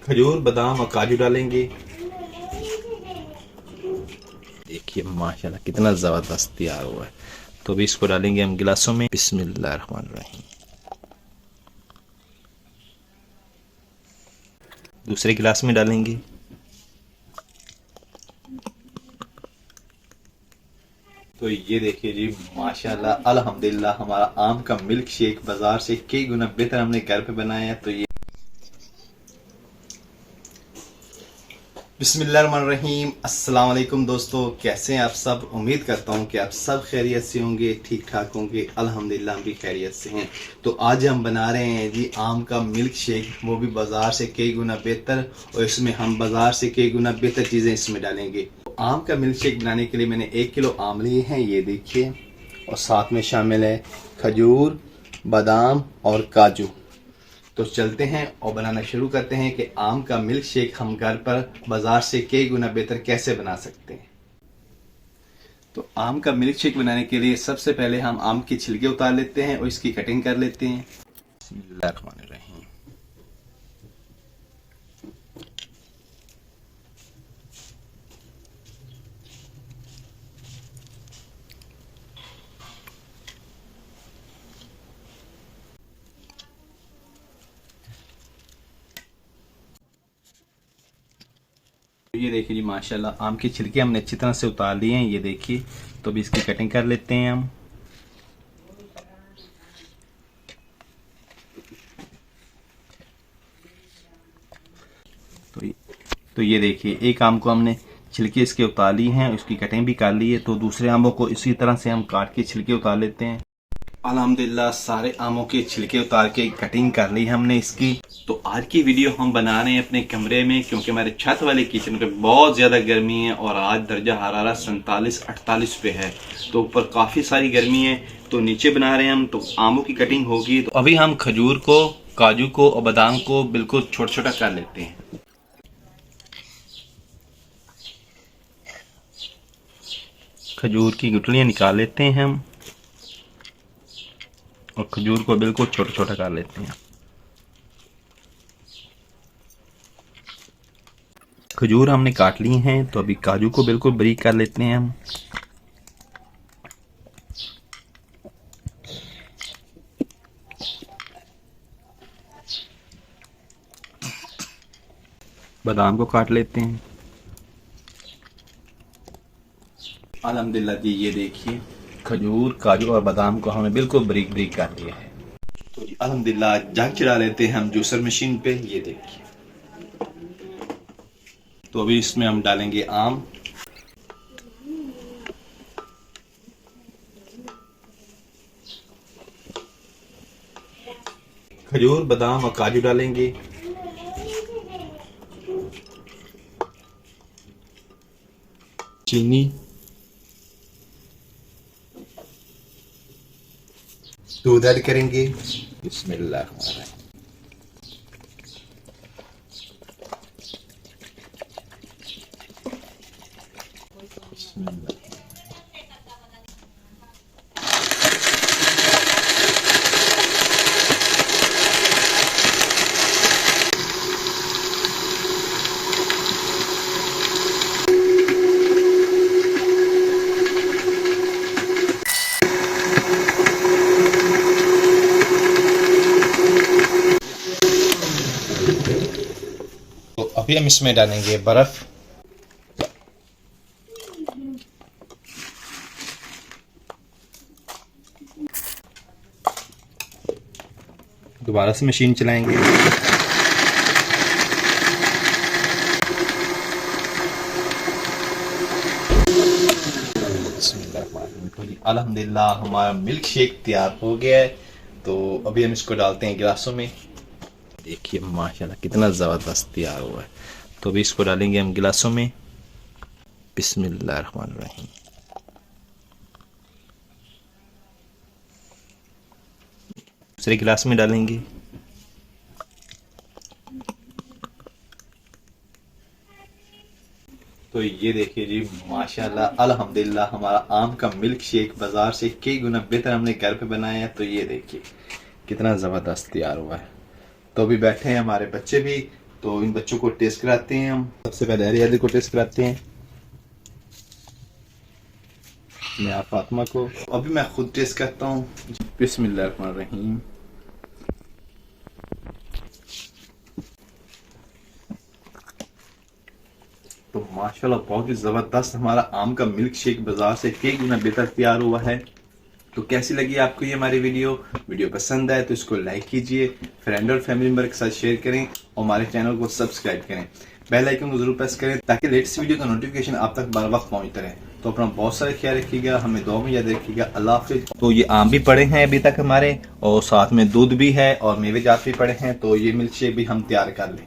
खजूर, बादाम और काजू डालेंगे। देखिए माशाल्लाह कितना ज़बरदस्त तैयार हुआ है। तो अभी इसको डालेंगे हम गिलासों में। बिस्मिल्लाहिर्रहमानिर्रहीम। दूसरे गिलास में डालेंगे। तो ये देखिए जी, माशाल्लाह अल्हम्दुलिल्लाह, हमारा आम का मिल्क शेक बाजार से कई गुना बेहतर हमने घर पे बनाया है। तो ये बिस्मिल्लाहिर्रहमानिर्रहीम। अस्सलाम वालेकुम दोस्तों, कैसे हैं आप सब। उम्मीद करता हूं कि आप सब खैरियत से होंगे, ठीक ठाक होंगे। अल्हम्दुलिल्लाह हम भी खैरियत से हैं। तो आज हम बना रहे हैं जी आम का मिल्क शेक, वो भी बाज़ार से कई गुना बेहतर। और इसमें हम बाज़ार से कई गुना बेहतर चीज़ें इसमें डालेंगे। तो आम का मिल्क शेक बनाने के लिए मैंने 1 किलो आम लिए हैं, ये देखिए। और साथ में शामिल है खजूर, बादाम और काजू। तो चलते हैं और बनाना शुरू करते हैं कि आम का मिल्क शेक हम घर पर बाजार से कई गुना बेहतर कैसे बना सकते हैं। तो आम का मिल्क शेक बनाने के लिए सबसे पहले हम आम की छिलके उतार लेते हैं और इसकी कटिंग कर लेते हैं। बिस्मिल्लाहिर्रहमानिर्रहीम। ये देखिए जी, माशाल्लाह आम की छिलके हमने अच्छी तरह से उतार लिए हैं, ये देखिए। तो अभी इसकी कटिंग कर लेते हैं हम। तो ये देखिए, एक आम को हमने छिलके इसके उतार ली हैं, उसकी कटिंग भी कर ली है। तो दूसरे आमों को इसी तरह से हम काट के छिलके उतार लेते हैं। अल्हम्दुलिल्लाह सारे आमों के छिलके उतार के कटिंग कर ली हमने इसकी। तो आज की वीडियो हम बना रहे हैं अपने कमरे में, क्योंकि हमारे छत वाले किचन पे बहुत ज़्यादा गर्मी है और आज दर्जा हरारत 47-48 पे है। तो ऊपर काफ़ी सारी गर्मी है, तो नीचे बना रहे हैं हम। तो आमों की कटिंग होगी। तो अभी हम खजूर को, काजू को और बादाम को बिल्कुल छोटा छोटा कर लेते हैं। खजूर की गुठलियाँ निकाल लेते हैं हम और खजूर को बिल्कुल छोटा छोटा कर लेते हैं। खजूर हमने काट ली हैं, तो अभी काजू को बिल्कुल बारीक कर लेते हैं हम। बादाम को काट लेते हैं। अल्हम्दुलिल्लाह जी, ये देखिए खजूर, काजू और बादाम को हमने बिल्कुल बारीक बारीक कर लिया है। तो जी अल्हम्दुलिल्लाह जग चढ़ा लेते हैं हम जूसर मशीन पे, ये देखिए। तो अभी इसमें हम डालेंगे आम। खजूर, बादाम और काजू डालेंगे। चीनी, दूध ऐड करेंगे। बिस्मिल्लाह। तो अभी हम इसमें डालेंगे बर्फ। दोबारा से मशीन चलाएंगे। अल्हम्दुलिल्लाह हमारा मिल्क शेक तैयार हो गया है। तो अभी हम इसको डालते हैं गिलासों में। देखिए माशाल्लाह कितना ज़बरदस्त तैयार हुआ है। तो अभी इसको डालेंगे हम गिलासों में। बिस्मिल्लाहिर्रहमानिर्रहीम। दूसरे गिलास में डालेंगे। तो ये देखिए जी, माशाल्लाह अल्हम्दुलिल्लाह हमारा आम का मिल्क शेक बाजार से कई गुना बेहतर हमने घर पे बनाया है। तो ये देखिए कितना ज़बरदस्त तैयार हुआ है। तो अभी बैठे हैं हमारे बच्चे भी, तो इन बच्चों को टेस्ट कराते हैं हम। सबसे पहले अरियादी को टेस्ट कराते हैं, मैं फातिमा को, अभी मैं खुद टेस्ट करता हूँ। बिस्मिल्लाहिर्रहमानिर्रहीम। तो माशाल्लाह बहुत ही ज़बरदस्त हमारा आम का मिल्क शेक बाजार से कई गुना बेहतर तैयार हुआ है। तो कैसी लगी आपको ये हमारी वीडियो पसंद आए तो इसको लाइक कीजिए, फ्रेंड और फैमिली मेंबर के साथ शेयर करें और हमारे चैनल को सब्सक्राइब करें, बेल आइकन को जरूर प्रेस करें ताकि लेटेस्ट वीडियो का नोटिफिकेशन आप तक बार वक्त पहुंचता रहे। तो अपना बहुत सारा ख्याल रखिएगा, हमें दुआ में याद रखिएगा। अल्लाह हाफिज। तो ये आम भी पड़े हैं अभी तक हमारे, और साथ में दूध भी है और मेवे जात भी पड़े हैं, तो ये मिल्क शेक भी हम तैयार कर लें।